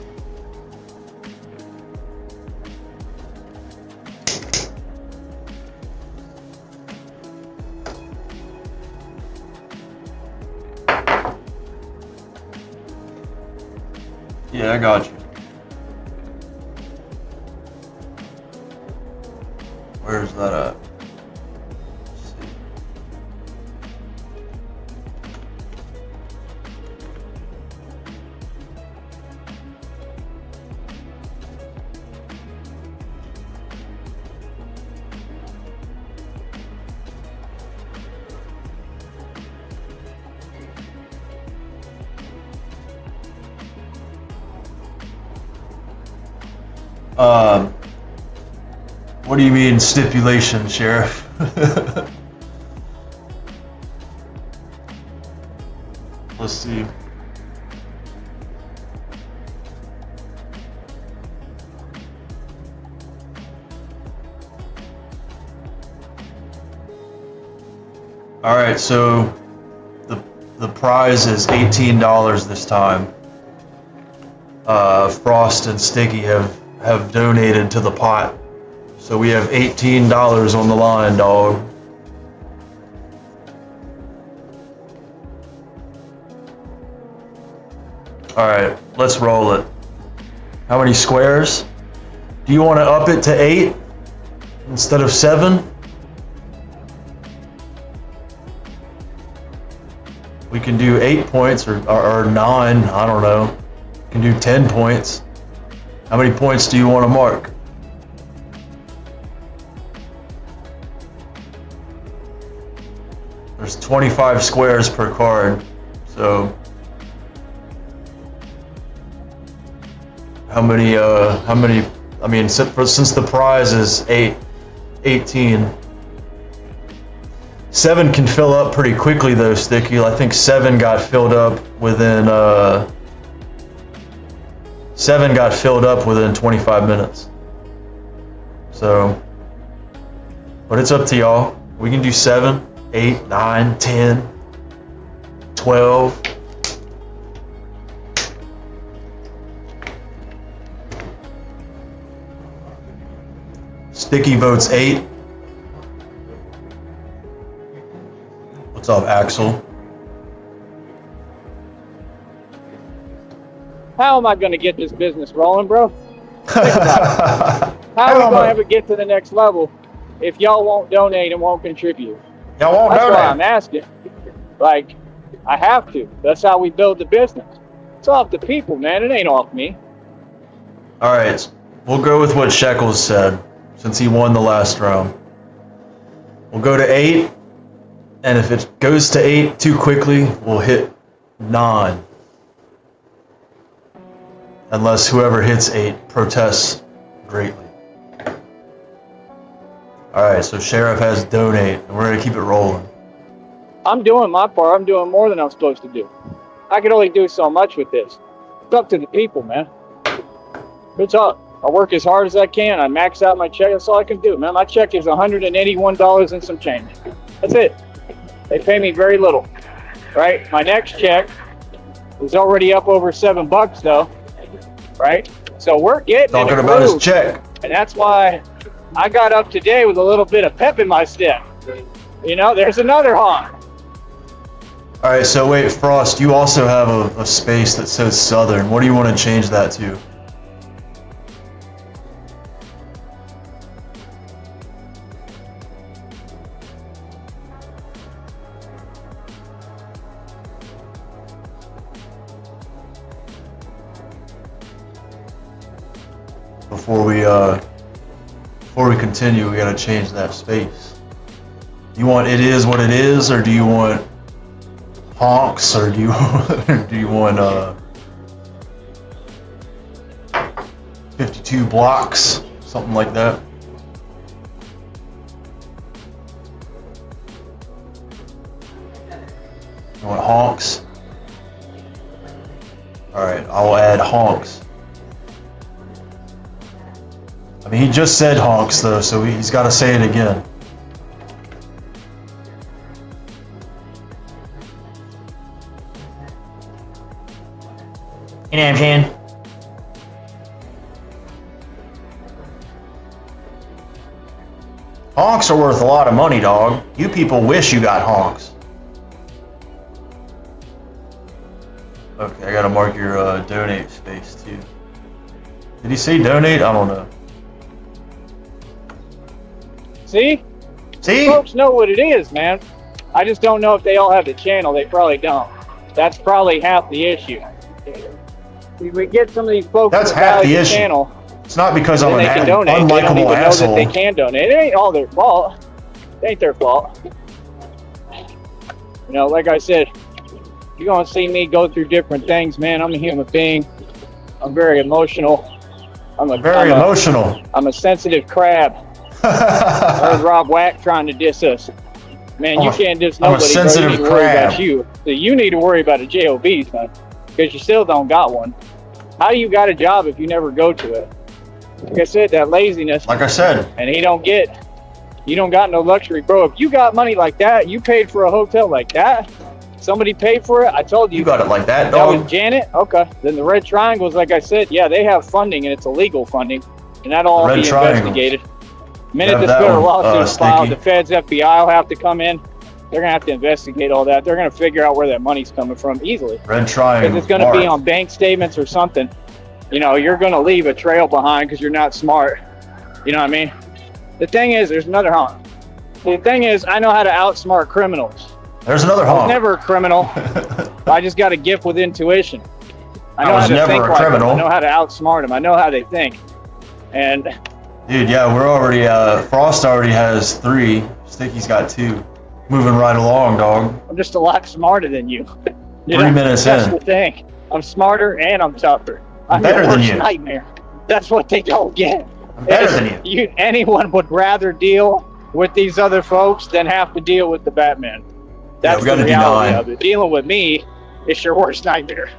Yeah, I got you. Where's that at? Let's see. What do you mean stipulation, Sheriff? Let's see. All right, so the prize is $18 this time. Frost and Sticky have donated to the pot. So we have $18 on the line, dog. Alright, let's roll it. How many squares? Do you want to up it to 8 instead of 7? We can do 8 points or 9, I don't know. We can do 10 points. How many points do you want to mark? There's 25 squares per card, so how many, I mean, since the prize is 18, 7 can fill up pretty quickly though, Sticky. I think 7 got filled up within, 7 got filled up within 25 minutes. So, but it's up to y'all. We can do 7. 8, 9, 10, 12. Sticky votes 8. What's up, Axel? How am I going to get this business rolling, bro? Think about it. How are we going to ever get to the next level if y'all won't donate and won't contribute? Y'all won't That's donate. why I'm asking. Like, I have to. That's how we build the business. It's off the people, man. It ain't off me. Alright, we'll go with what Shekels said, since he won the last round. We'll go to 8, and if it goes to 8 too quickly, we'll hit 9. Unless whoever hits 8 protests greatly. Alright, so Sheriff has donate, and we're going to keep it rolling. I'm doing my part. I'm doing more than I'm supposed to do. I can only do so much with this. It's up to the people, man. It's up. I work as hard as I can. I max out my check. That's all I can do, man. My check is $181 and some change. That's it. They pay me very little, right? My next check is already up over $7 though, right? So we're getting Talking about his check. and that's why I got up today with a little bit of pep in my step. You know, there's another honk. All right, so wait, Frost, you also have a space that says Southern. What do you want to change that to? Before we continue, we gotta change that space. You want it is what it is, or do you want honks, or do you do you want 52 blocks, something like that? You want honks? All right, I'll add honks. I mean, he just said honks though, so he's got to say it again. You know what I'm saying? Honks are worth a lot of money, dog. You people wish you got honks. Okay, I gotta mark your donate space too. Did he say donate? I don't know. See? See? Folks know what it is, man. I just don't know if they all have the channel. They probably don't. That's probably half the issue. We get some of these folks That's that half value the issue. channel, It's not because I'm then an they can donate. They don't unlikable even know that asshole. they can donate. It ain't all their fault. It ain't their fault. You know, like I said, you're gonna see me go through different things, man. I'm a human being. I'm very emotional. I'm Emotional. I'm a sensitive crab. There's Rob Wack trying to diss us. Man, you can't diss I'm a nobody, bro. You sensitive need to worry crab. about you. So you need to worry about a JOB, son, because you still don't got one. How do you got a job if you never go to it? Like I said, that laziness. Like I said, And you don't got no luxury, bro. If you got money like that, you paid for a hotel like that, somebody paid for it. I told you. you got it like that, That was dog. Janet? Okay. Then the Red Triangles, like I said, yeah, they have funding and it's illegal funding. And that'll all Red be Triangles. investigated. The minute have this that federal one, lawsuit is filed, Sneaky. the feds, FBI will have to come in. They're going to have to investigate all that. They're going to figure out where that money's coming from easily. Red Triangle. Because it's going to be on bank statements or something. You know, you're going to leave a trail behind because you're not smart. You know what I mean? The thing is, there's another honk. The thing is, I know how to outsmart criminals. There's another I was honk. never a criminal. I just got a gift with intuition. I know was how to never think a like them. criminal. I know how to outsmart them. I know how they think. And Dude, yeah, we're already, Frost already has 3. Sticky's got 2. Moving right along, dog. I'm just a lot smarter than you. 3 minutes That's in. the thing. I'm smarter and I'm tougher. I'm better your than worst you. nightmare. That's what they don't get. I'm better than you. Anyone would rather deal with these other folks than have to deal with the Batman. That's we gotta the do reality 9. of it. Dealing with me is your worst nightmare.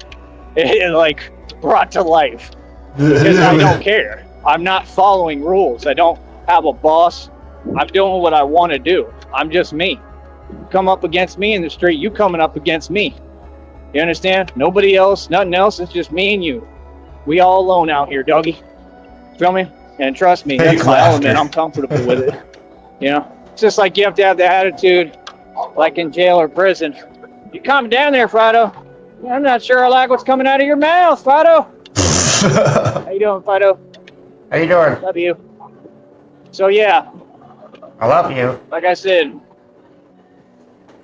It, like, brought to life. Because I don't care. I'm not following rules. I don't have a boss. I'm doing what I want to do. I'm just me. Come up against me in the street, you coming up against me. You understand? Nobody else, nothing else. It's just me and you. We all alone out here, doggy. Feel me? And trust me, Fake that's my laughter. element. I'm comfortable with it. You know? It's just like you have to have the attitude, like in jail or prison. You calm down there, Fido. I'm not sure I like what's coming out of your mouth, Fido. How you doing, Fido? How you doing? Love you. So yeah, I love you. like I said,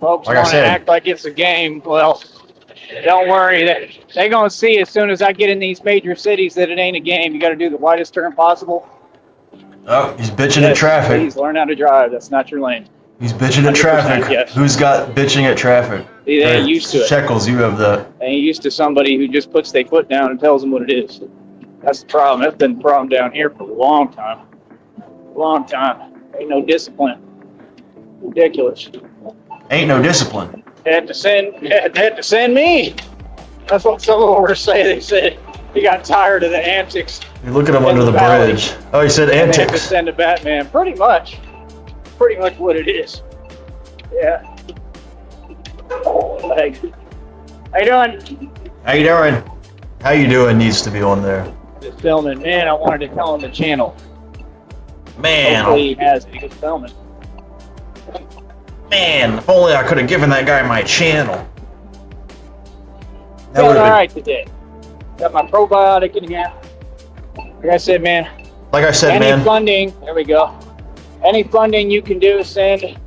folks Like I want to said. act like it's a game. Well, don't worry. They're going to see as soon as I get in these major cities that it ain't a game. You got to do the widest turn possible. Oh, he's bitching at traffic. Please learn how to drive. That's not your lane. He's bitching at 100%, traffic. yes. Who's got bitching at traffic? They ain't used to it. Shekels, you have the. They ain't used to somebody who just puts their foot down and tells them what it is. That's the problem. That's been the problem down here for a long time. Long time. Ain't no discipline. Ridiculous. Ain't no discipline. They had to send me. That's what some of them were saying. They said, He got tired of the antics. You're looking at him In under the the valley. bridge. Oh, he said And they had to antics. send a Batman. Pretty much what it is. Yeah. Like, how you doing? How you doing? How you doing needs to be on there. Just filming. Man, I wanted to tell him the channel. Man, Hopefully he has it. He was filming. man, if only I could have given that guy my channel. That Feeling would've all been- right today. Got my probiotic in here. Like I said, man, Like I said, any man. funding, there we go. Any funding you can do, send.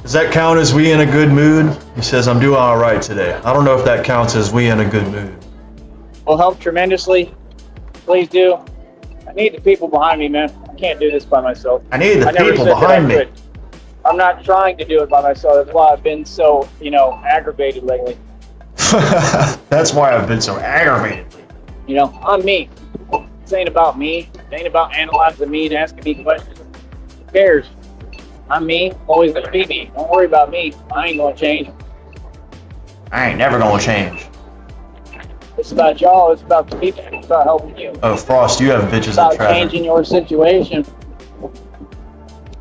Does that count as we in a good mood? He says, I'm doing all right today. I don't know if that counts as we in a good mood. Will help tremendously. Please do. I need the people behind me, man. I can't do this by myself. I need the I never people said that I behind me. could. I'm not trying to do it by myself. That's why I've been so, aggravated lately. That's why I've been so aggravated. I'm me. This ain't about me. It ain't about analyzing me and asking me questions. Who cares? I'm me. Always gonna be me. Don't worry about me. I ain't gonna change. I ain't never gonna change. It's about y'all. It's about the people. It's about helping you. Oh, Frost, you have bitches It's in about traffic. changing your situation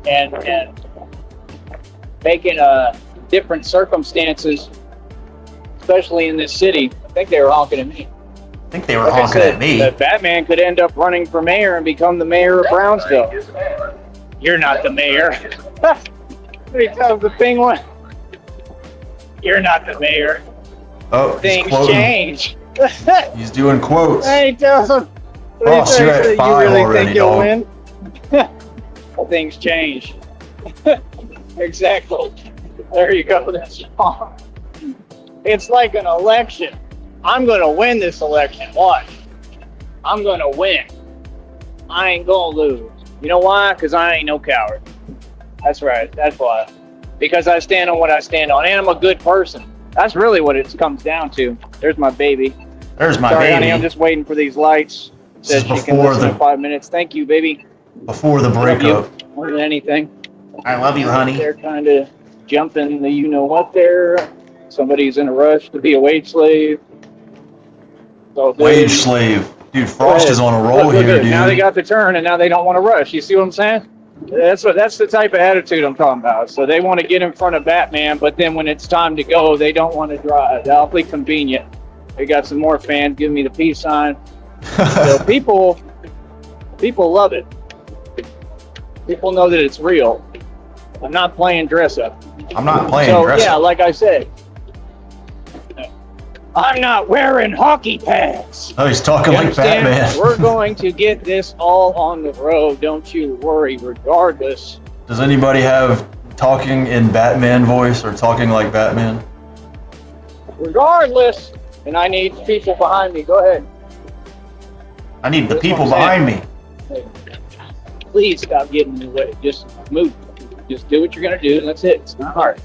and making different circumstances, especially in this city. I think they were honking at me. I think they were Like I honking said, at me. that Batman could end up running for mayor and become the mayor of Brownsville. You're not the mayor. He tells the penguin, you're not the mayor. Oh, he's Things quoting. change. He's doing quotes. He tells him, Ross, you're at you 5 really already, think you'll dog. win? Things change. Exactly. There you go. That's wrong. It's like an election. I'm going to win this election. Watch. I'm going to win. I ain't going to lose. You know why? Because I ain't no coward. That's right. That's why. Because I stand on what I stand on. And I'm a good person. That's really what it comes down to. There's my baby. There's my Sorry, baby. honey, I'm just waiting for these lights. This Says is she can before listen the- in 5 minutes. Thank you, baby. Before the Love you breakup. more than anything. I love you, honey. They're kind of jumping the you-know-what there. Somebody's in a rush to be a wage slave. So Wage slave. Dude, Frost is on a roll Look at here, it. Now they dude. got the turn, and now they don't want to rush. You see what I'm saying? That's the type of attitude I'm talking about. So they want to get in front of Batman, but then when it's time to go, they don't want to drive. Awfully convenient. They got some more fans giving me the peace sign. So people love it. People know that it's real. I'm not playing dress up. I'm not playing So dress yeah, up. like I said, I'm not wearing hockey pads. Oh, he's talking You like understand? Batman. We're going to get this all on the road. Don't you worry. Regardless, Does anybody have talking in Batman voice or talking like Batman? regardless, and I need people behind me. Go ahead. I need the That's people what I'm behind saying. me. Please stop getting in the way. Just move. Just do what you're gonna do, and that's it. It's not hard.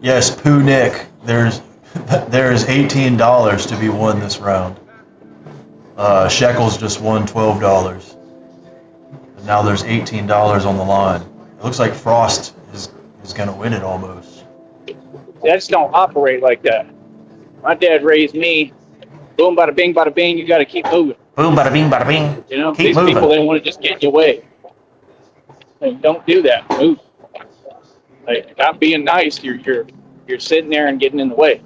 Yes, Pooh Nick. There's $18 to be won this round. Shekels just won $12. And now there's $18 on the line. It looks like Frost is gonna win it almost. That's don't operate like that. My dad raised me. Boom, bada bing, you got to keep moving. Boom, bada bing, bada bing. You know, Keep these moving. people, they want to just get in your way. Like, don't do that. Move. Like, not being nice, you're sitting there and getting in the way.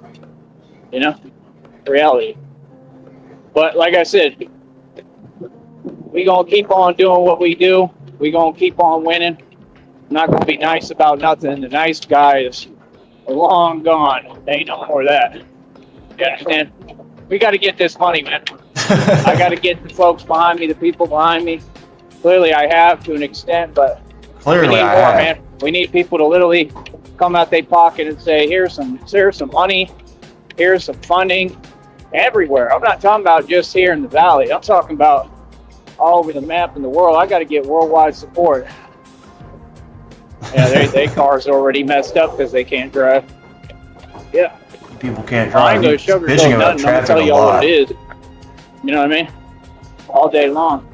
You know, reality. But like I said, we gonna keep on doing what we do. We gonna keep on winning. Not gonna be nice about nothing. The nice guys are long gone. They ain't no more of that. You understand? We got to get this money, man. I got to get the folks behind me, the people behind me. Clearly, I have to an extent, but we Clearly, need I more, have. man. We need people to literally come out their pocket and say, here's some money, here's some funding, everywhere. I'm not talking about just here in the valley. I'm talking about all over the map in the world. I got to get worldwide support. Yeah, their cars are already messed up because they can't drive. Yeah. People can't I ain't drive. gonna He's bitching sugarcoat about nothing. I'm gonna traffic tell a y'all lot. what it is. You know what I mean? All day long.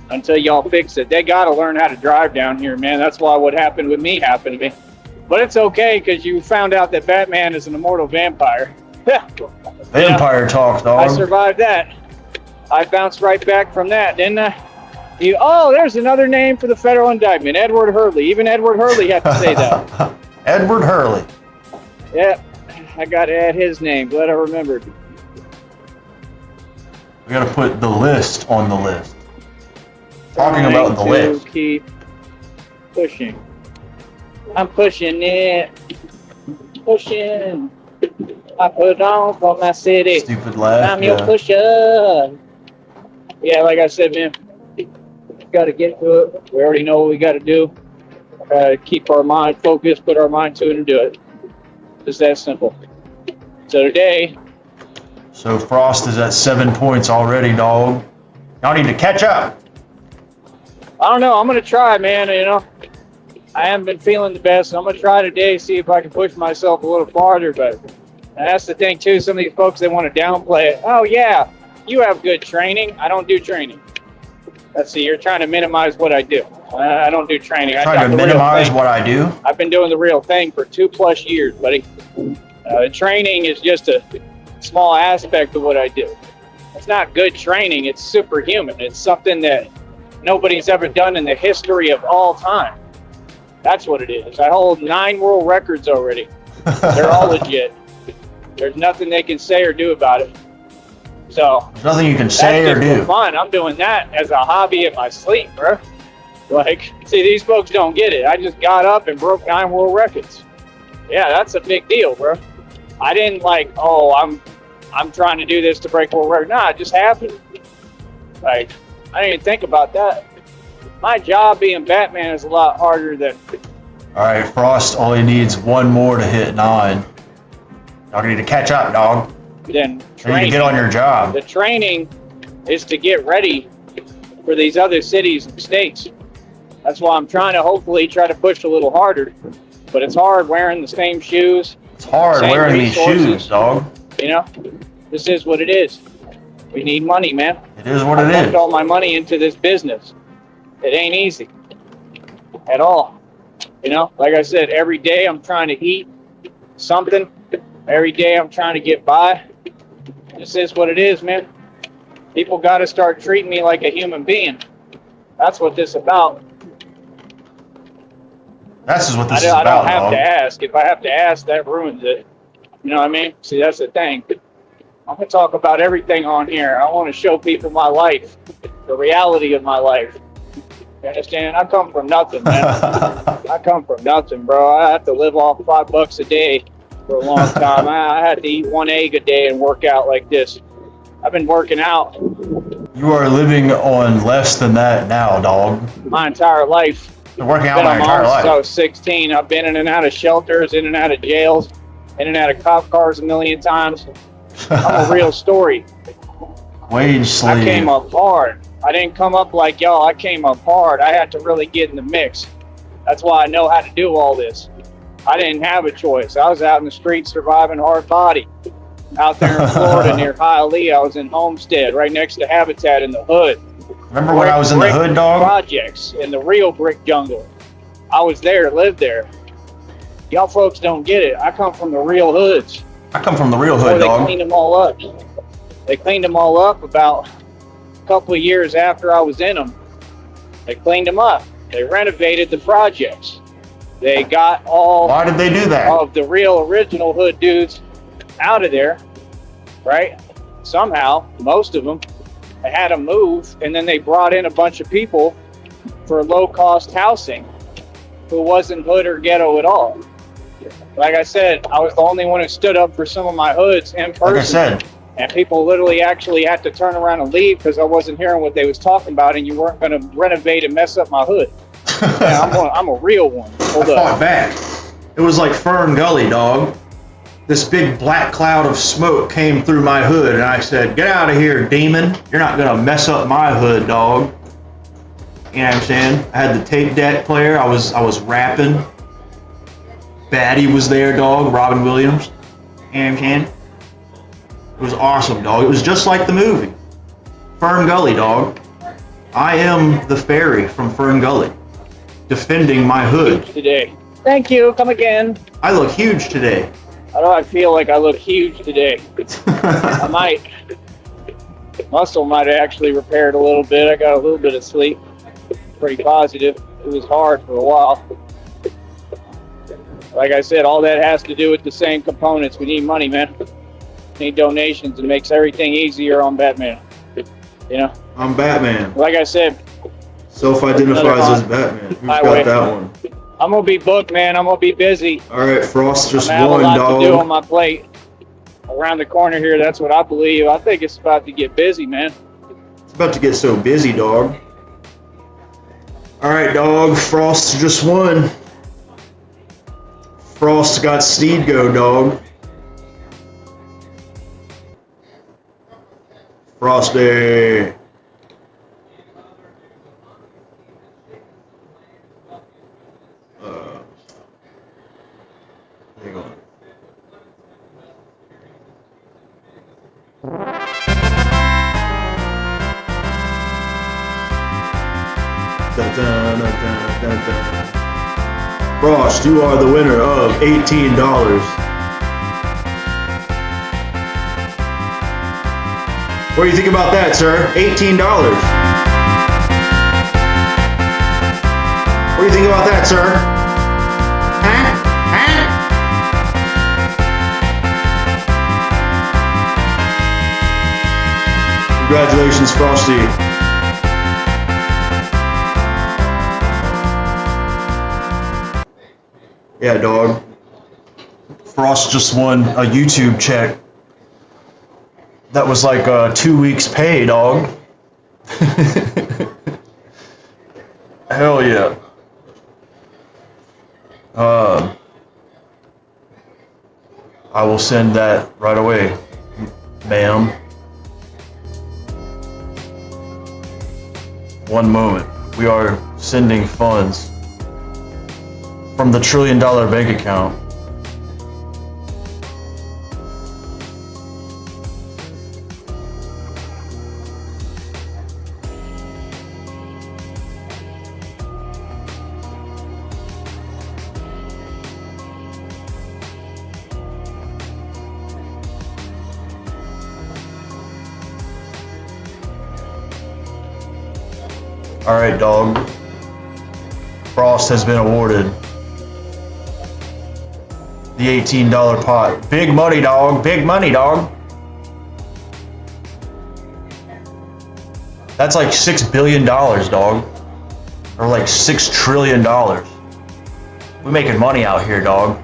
Until y'all fix it. They gotta learn how to drive down here, man. That's why what happened with me happened to me. But it's okay, because you found out that Batman is an immortal vampire. Vampire talk, I dog. survived that. I bounced right back from that, didn't I? Oh, there's another name for the federal indictment, Edward Hurley. Even Edward Hurley had to say that. Edward Hurley. Yeah, I got to add his name. Glad I remembered. We gotta put the list on the list. Talking about the list. Keep pushing. I'm pushing it. Pushing. I put on for my city. Stupid laugh. I'm your pusher. Yeah, like I said, man, got to get to it. We already know what we got to do. Keep our mind focused, put our mind to it, and do it. Just that simple. So today. So Frost is at 7 points already, dog. Y'all need to catch up. I don't know. I'm gonna try, man. You know, I haven't been feeling the best. So I'm gonna try today, see if I can push myself a little farther. But that's the thing too. Some of these folks, they want to downplay it. Oh yeah, you have good training. I don't do training. Let's see. You're trying to minimize what I do. I don't do training. Trying to minimize what I do. I've been doing the real thing for 2+ years, buddy. Training is just a small aspect of what I do. It's not good training. It's superhuman. It's something that nobody's ever done in the history of all time. That's what it is. I hold 9 world records already. They're all legit. There's nothing they can say or do about it. So there's nothing you can say or do. For fun. I'm doing that as a hobby in my sleep, bro. Like, see, these folks don't get it. I just got up and broke 9 world records. Yeah, that's a big deal, bro. I didn't like, oh, I'm trying to do this to break world record. Nah, it just happened. Like, I didn't even think about that. My job being Batman is a lot harder than. All right, Frost only needs 1 more to hit 9. Y'all need to catch up, dog. Then You need to get on your job. The training is to get ready for these other cities and states. That's why I'm trying to hopefully try to push a little harder. But it's hard wearing the same shoes. It's hard wearing these shoes, dog. You know, this is what it is. We need money, man. It is what it I is. pumped all my money into this business. It ain't easy at all. You know, like I said, every day I'm trying to eat something. Every day I'm trying to get by. This is what it is, man. People got to start treating me like a human being. That's what this is about. This is what this is I about, don't have dog. to ask. If I have to ask, that ruins it. You know what I mean? See, that's the thing. I'm going to talk about everything on here. I want to show people my life, the reality of my life. You understand? I come from nothing, man. I come from nothing, bro. I have to live off $5 a day for a long time. I had to eat 1 egg a day and work out like this. I've been working out You are living on less than that now, dog. my entire life. Been working out my entire life. Since I was 16. I've been in and out of shelters, in and out of jails, in and out of cop cars a million times. I'm a real story. Wage slave. I came up hard. I didn't come up like y'all. I came up hard. I had to really get in the mix. That's why I know how to do all this. I didn't have a choice. I was out in the streets surviving hard body. Out there in Florida near Hialeah, I was in Homestead, right next to Habitat in the hood. Remember when I was in the hood, dog? Projects in the real brick jungle. I was there, lived there. Y'all folks don't get it. I come from the real hoods. I come from the real hood, They dog. cleaned them all up. They cleaned them all up about a couple of years after I was in them. They cleaned them up. They renovated the projects. They got all Why did they do that? of the real original hood dudes out of there, right? Somehow, most of them, they had them move, and then they brought in a bunch of people for low-cost housing who wasn't hood or ghetto at all. Like I said, I was the only one who stood up for some of my hoods in person. Like I said, And people literally actually had to turn around and leave because I wasn't hearing what they was talking about, and you weren't going to renovate and mess up my hood. Yeah, I'm a real one. Hold I up. fought back. It was like Fern Gully, dog. This big black cloud of smoke came through my hood, and I said, "Get out of here, demon! You're not gonna mess up my hood, dog." You know what I'm saying? I had the tape deck player. I was rapping. Batty was there, dog. Robin Williams. You know what I'm saying? It was awesome, dog. It was just like the movie. Fern Gully, dog. I am the fairy from Fern Gully, defending my hood. Today. Thank you. Come again. I look huge today. I feel like I look huge today. I might. Muscle might have actually repaired a little bit. I got a little bit of sleep. Pretty positive. It was hard for a while. Like I said, all that has to do with the same components. We need money, man. We need donations. It makes everything easier on Batman. You know? I'm Batman. Like I said, Self-identifies as Batman. Who's highway. got that one? I'm going to be booked, man. I'm going to be busy. Alright, Frost just I have won, a lot to do on dog. my plate. Around the corner here, that's what I believe. I think it's about to get busy, man. It's about to get so busy, dog. Alright, dog. Frost just won. Frost got SNEEDGo, dog. Frosty. Hang on. Dun, dun, dun, dun, dun, dun. Frost, you are the winner of $18. What do you think about that, sir? $18. What do you think about that, sir? Huh? Huh? Congratulations, Frosty. Yeah, dog. Frost just won a YouTube check. That was like 2 weeks' pay, dog. Hell yeah. I will send that right away, ma'am. One moment. We are sending funds from the $1 trillion bank account. Alright, dog. Frost has been awarded the $18 pot. Big money, dog. Big money, dog. That's like $6 billion, dog. Or like $6 trillion. We're making money out here, dog.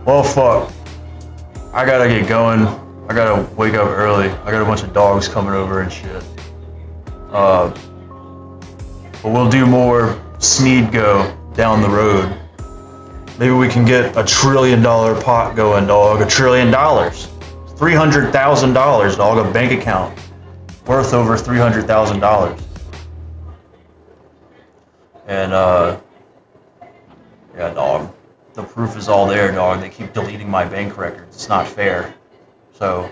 Well, fuck. I gotta get going. I gotta wake up early. I got a bunch of dogs coming over and shit. But we'll do more SNEEDGo down the road. Maybe we can get $1 trillion pot going, dog. $1 trillion. $300,000, dog. A bank account worth over $300,000. And yeah, dog. The proof is all there, dog. They keep deleting my bank records. It's not fair. So